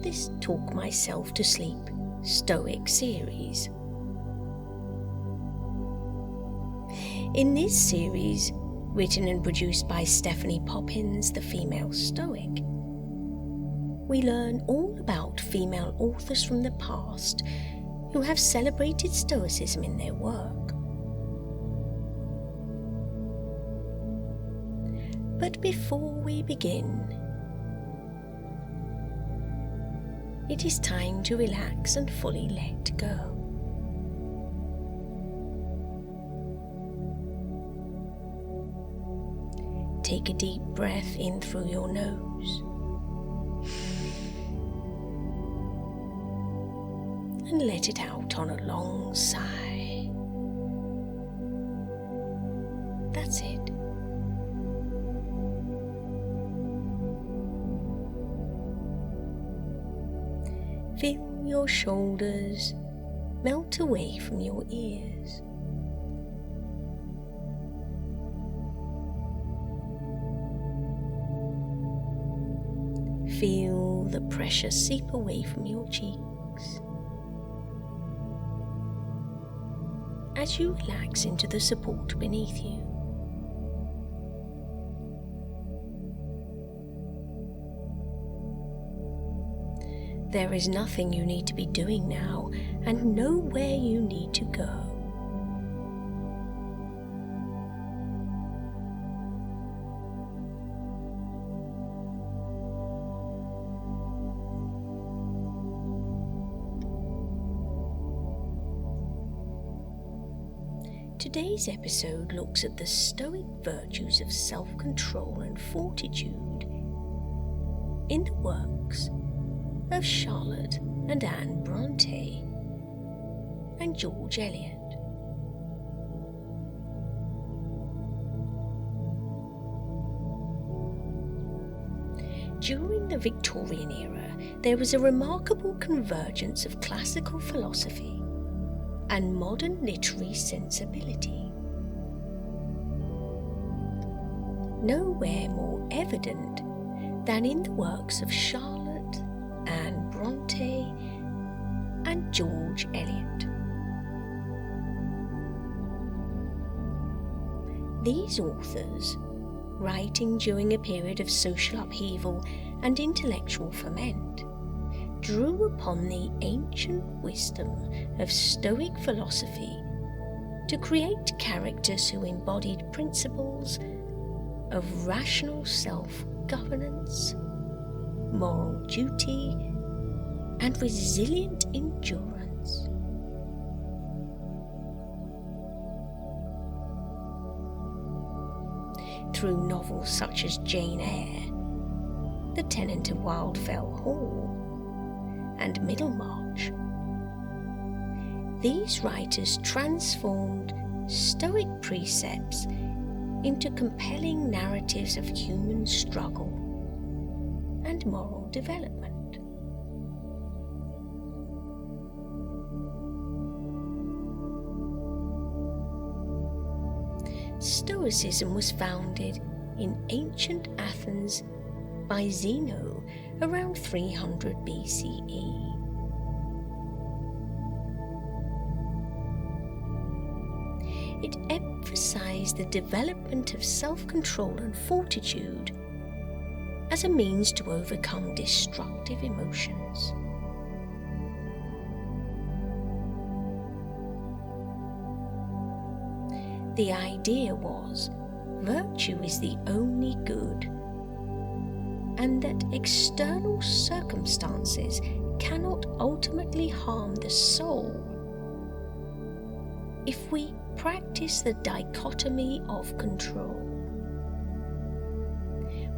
this Talk Myself to Sleep Stoic series. In this series, written and produced by Stephanie Poppins, the Female Stoic, we learn all about female authors from the past who have celebrated Stoicism in their work. But before we begin, it is time to relax and fully let go. Take a deep breath in through your nose and let it out on a long sigh. That's it. Feel your shoulders melt away from your ears. Feel the pressure seep away from your cheeks as you relax into the support beneath you. There is nothing you need to be doing now, and nowhere you need to go. Today's episode looks at the Stoic virtues of self-control and fortitude in the works of Charlotte and Anne Bronte and George Eliot. During the Victorian era, there was a remarkable convergence of classical philosophy and modern literary sensibility. Nowhere more evident than in the works of Charlotte, Anne Bronte and George Eliot. These authors, writing during a period of social upheaval and intellectual ferment, drew upon the ancient wisdom of Stoic philosophy to create characters who embodied principles of rational self-governance, moral duty, and resilient endurance. Through novels such as Jane Eyre, The Tenant of Wildfell Hall, and Middlemarch, these writers transformed Stoic precepts into compelling narratives of human struggle and moral development. Stoicism was founded in ancient Athens by Zeno around 300 BCE. It emphasized the development of self-control and fortitude as a means to overcome destructive emotions. The idea was virtue is the only good, and that external circumstances cannot ultimately harm the soul if we practice the dichotomy of control,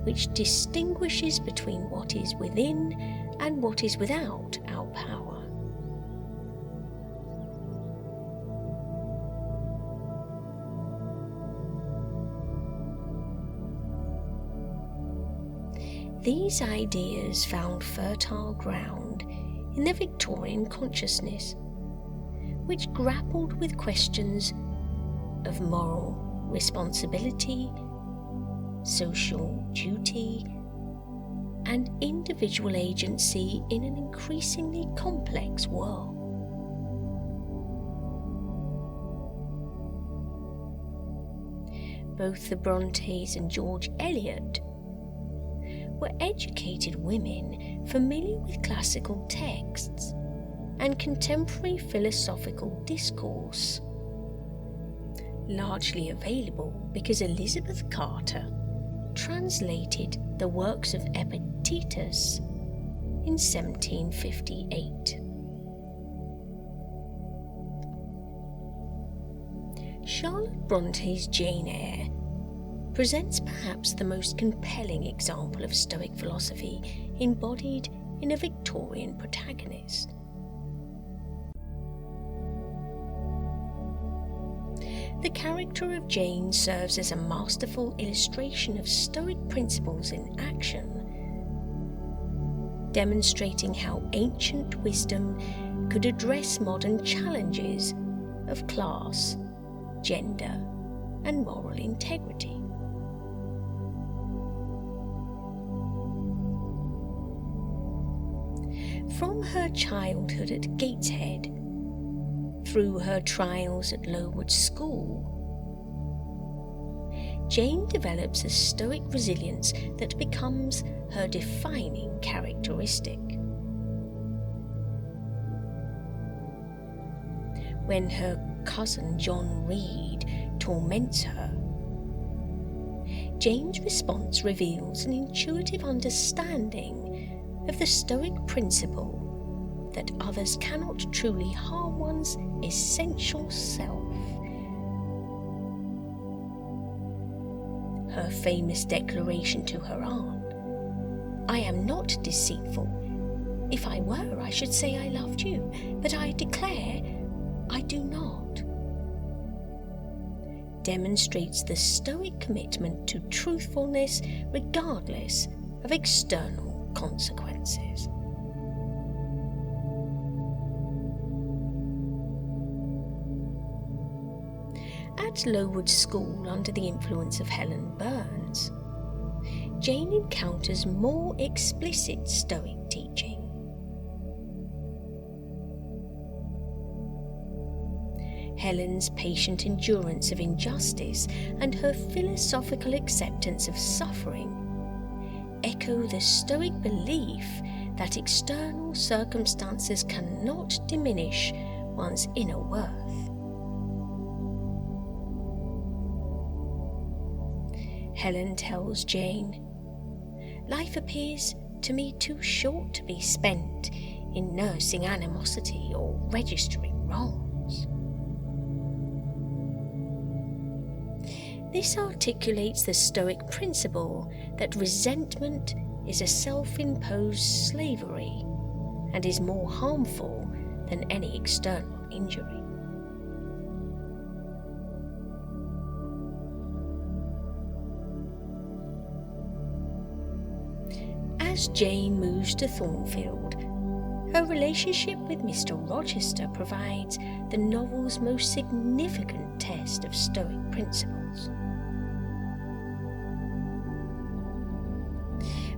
which distinguishes between what is within and what is without our power. These ideas found fertile ground in the Victorian consciousness, which grappled with questions of moral responsibility, social duty, and individual agency in an increasingly complex world. Both the Brontes and George Eliot were educated women familiar with classical texts and contemporary philosophical discourse, largely available because Elizabeth Carter translated the works of Epictetus in 1758. Charlotte Bronte's Jane Eyre presents perhaps the most compelling example of Stoic philosophy embodied in a Victorian protagonist. The character of Jane serves as a masterful illustration of Stoic principles in action, demonstrating how ancient wisdom could address modern challenges of class, gender, and moral integrity. From her childhood at Gateshead, through her trials at Lowood School, Jane develops a Stoic resilience that becomes her defining characteristic. When her cousin John Reed torments her, Jane's response reveals an intuitive understanding of the Stoic principle that others cannot truly harm one's essential self. Her famous declaration to her aunt, "I am not deceitful. If I were, I should say I loved you, but I declare I do not," demonstrates the Stoic commitment to truthfulness regardless of external consequences. At Lowood School, under the influence of Helen Burns, Jane encounters more explicit Stoic teaching. Helen's patient endurance of injustice and her philosophical acceptance of suffering echo the Stoic belief that external circumstances cannot diminish one's inner worth. Helen tells Jane, "Life appears to me too short to be spent in nursing animosity or registering wrongs." This articulates the Stoic principle that resentment is a self-imposed slavery and is more harmful than any external injury. As Jane moves to Thornfield, her relationship with Mr. Rochester provides the novel's most significant test of Stoic principles.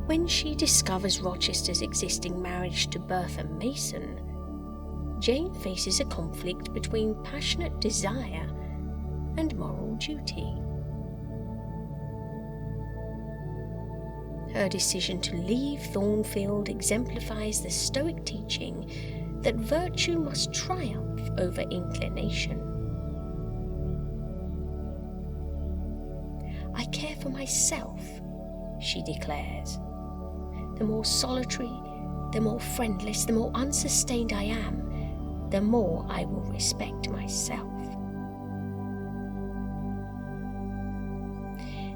When she discovers Rochester's existing marriage to Bertha Mason, Jane faces a conflict between passionate desire and moral duty. Her decision to leave Thornfield exemplifies the Stoic teaching that virtue must triumph over inclination. "I care for myself," she declares. "The more solitary, the more friendless, the more unsustained I am, the more I will respect myself."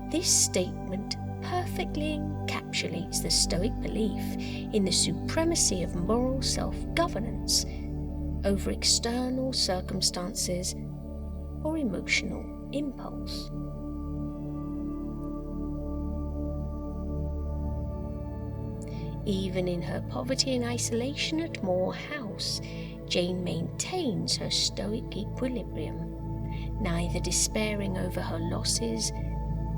This statement perfectly encapsulates the Stoic belief in the supremacy of moral self-governance over external circumstances or emotional impulse. Even in her poverty and isolation at Moor House, Jane maintains her Stoic equilibrium, neither despairing over her losses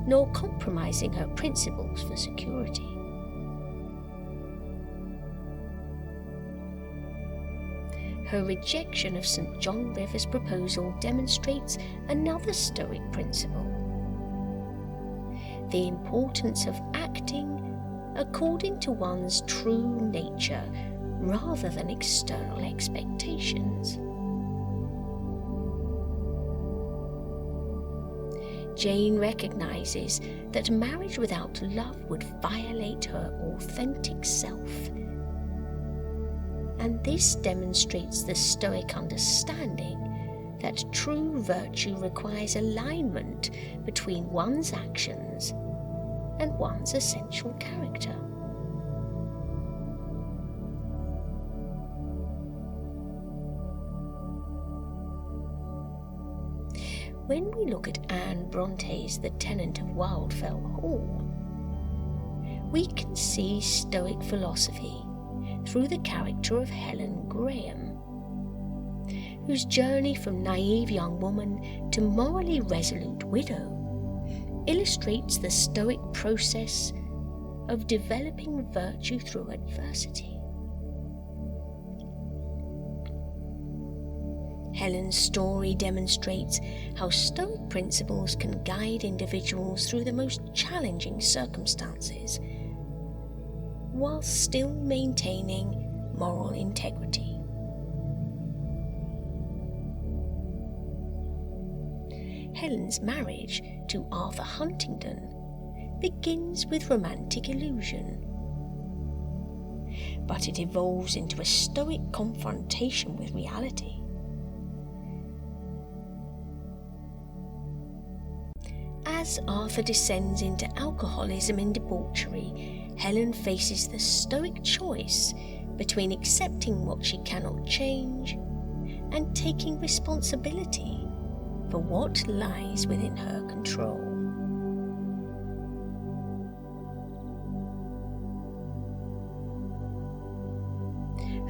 nor compromising her principles for security. Her rejection of St. John River's proposal demonstrates another Stoic principle: the importance of acting according to one's true nature rather than external expectations. Jane recognizes that marriage without love would violate her authentic self, and this demonstrates the Stoic understanding that true virtue requires alignment between one's actions and one's essential character. When we look at Anne Bronte's The Tenant of Wildfell Hall, we can see Stoic philosophy through the character of Helen Graham, whose journey from naive young woman to morally resolute widow illustrates the Stoic process of developing virtue through adversity. Helen's story demonstrates how Stoic principles can guide individuals through the most challenging circumstances, while still maintaining moral integrity. Helen's marriage to Arthur Huntingdon begins with romantic illusion, but it evolves into a Stoic confrontation with reality. As Arthur descends into alcoholism and debauchery, Helen faces the Stoic choice between accepting what she cannot change and taking responsibility for what lies within her control.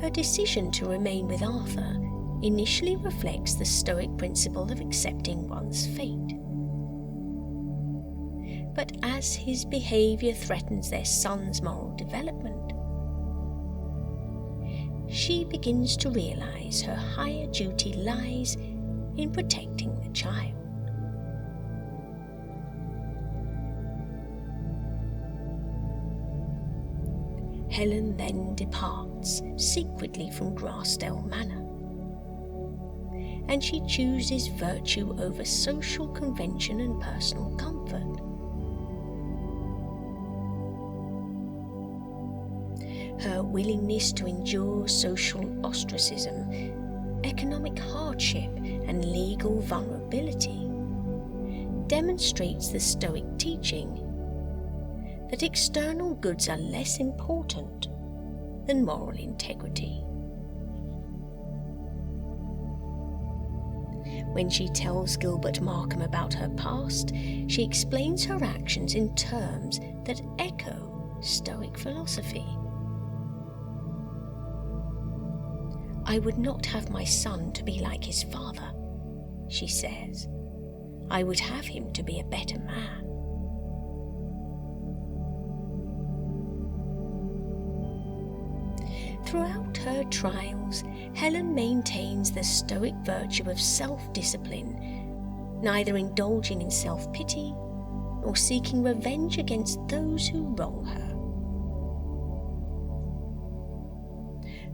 Her decision to remain with Arthur initially reflects the Stoic principle of accepting one's fate. But as his behaviour threatens their son's moral development, she begins to realise her higher duty lies in protecting the child. Helen then departs secretly from Grassdale Manor, and she chooses virtue over social convention and personal comfort. Her willingness to endure social ostracism, economic hardship, and legal vulnerability demonstrates the Stoic teaching that external goods are less important than moral integrity. When she tells Gilbert Markham about her past, she explains her actions in terms that echo Stoic philosophy. "I would not have my son to be like his father," she says. "I would have him to be a better man." Throughout her trials, Helen maintains the Stoic virtue of self-discipline, neither indulging in self-pity nor seeking revenge against those who wrong her.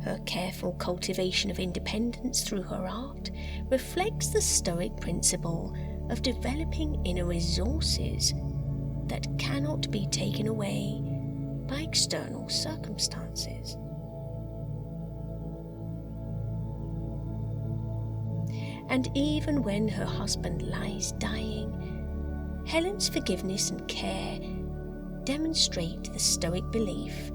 Her careful cultivation of independence through her art reflects the Stoic principle of developing inner resources that cannot be taken away by external circumstances. And even when her husband lies dying, Helen's forgiveness and care demonstrate the Stoic belief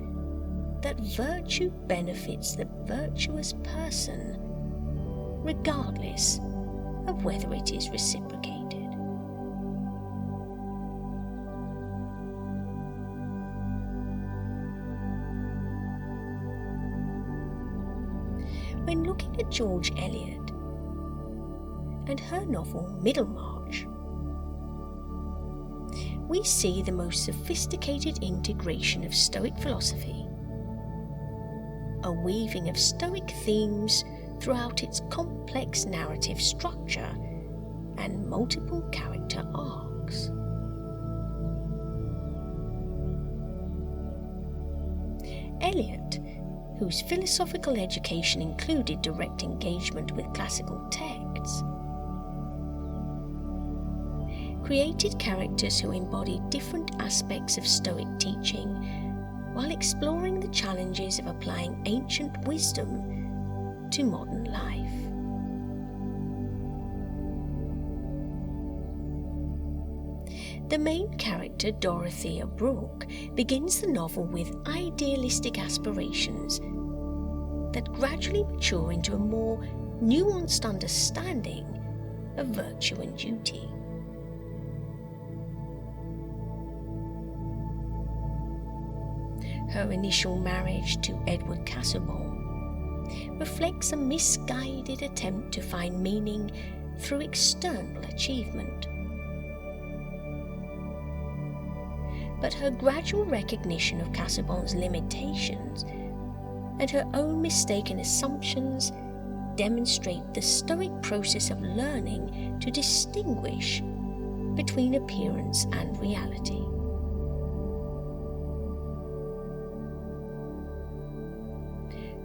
that virtue benefits the virtuous person, regardless of whether it is reciprocated. When looking at George Eliot and her novel Middlemarch, we see the most sophisticated integration of Stoic philosophy, a weaving of Stoic themes throughout its complex narrative structure and multiple character arcs. Eliot, whose philosophical education included direct engagement with classical texts, created characters who embodied different aspects of Stoic teaching while exploring the challenges of applying ancient wisdom to modern life. The main character, Dorothea Brooke, begins the novel with idealistic aspirations that gradually mature into a more nuanced understanding of virtue and duty. Her initial marriage to Edward Casaubon reflects a misguided attempt to find meaning through external achievement. But her gradual recognition of Casaubon's limitations and her own mistaken assumptions demonstrate the Stoic process of learning to distinguish between appearance and reality.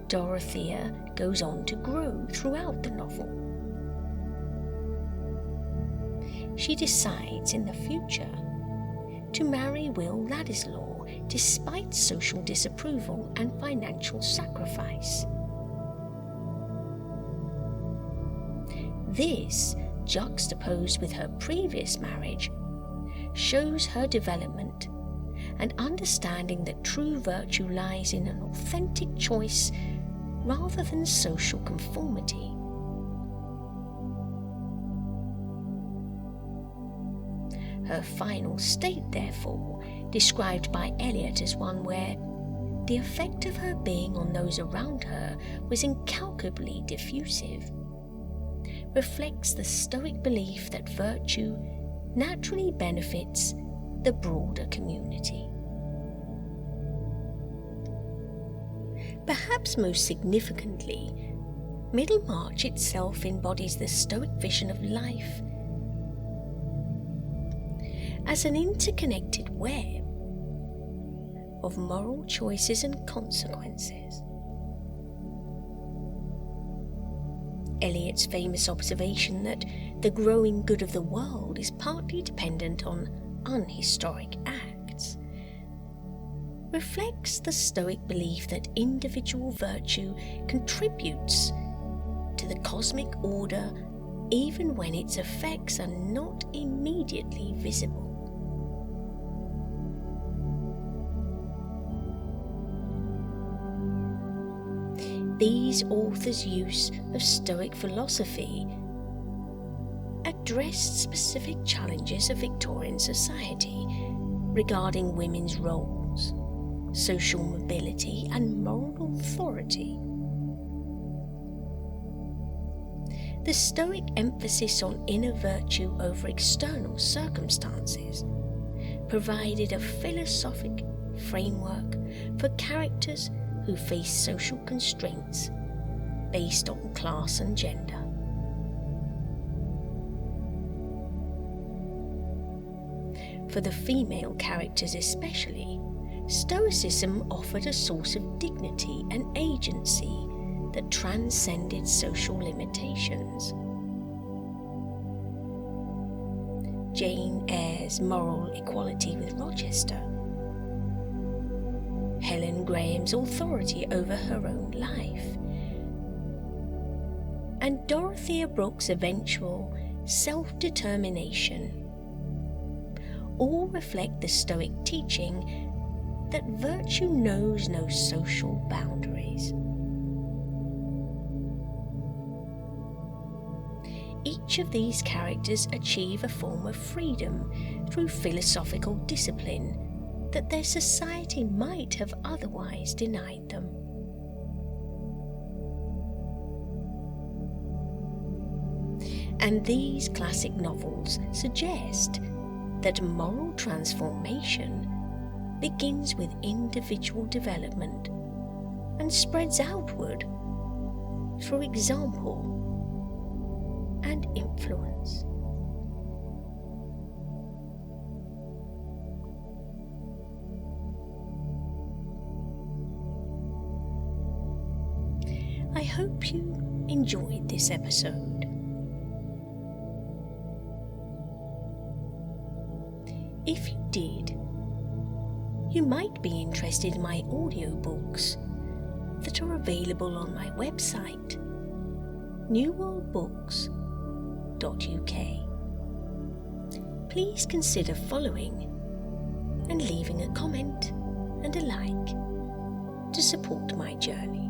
Dorothea goes on to grow throughout the novel. She decides in the future to marry Will Ladislaw despite social disapproval and financial sacrifice. This, juxtaposed with her previous marriage, shows her development and understanding that true virtue lies in an authentic choice rather than social conformity. Her final state, therefore, described by Eliot as one where the effect of her being on those around her was incalculably diffusive, reflects the Stoic belief that virtue naturally benefits the broader community. Perhaps most significantly, Middlemarch itself embodies the Stoic vision of life as an interconnected web of moral choices and consequences. Eliot's famous observation that the growing good of the world is partly dependent on unhistoric acts reflects the Stoic belief that individual virtue contributes to the cosmic order even when its effects are not immediately visible. These authors' use of Stoic philosophy addressed specific challenges of Victorian society regarding women's roles, social mobility, and moral authority. The Stoic emphasis on inner virtue over external circumstances provided a philosophic framework for characters who face social constraints based on class and gender. For the female characters especially, Stoicism offered a source of dignity and agency that transcended social limitations. Jane Eyre's moral equality with Rochester, Helen Graham's authority over her own life, and Dorothea Brooke's eventual self-determination all reflect the Stoic teaching that virtue knows no social boundaries. Each of these characters achieve a form of freedom through philosophical discipline that their society might have otherwise denied them. And these classic novels suggest that moral transformation begins with individual development and spreads outward through example and influence. I hope you enjoyed this episode. If you did, you might be interested in my audiobooks that are available on my website, newworldbooks.uk. Please consider following and leaving a comment and a like to support my journey.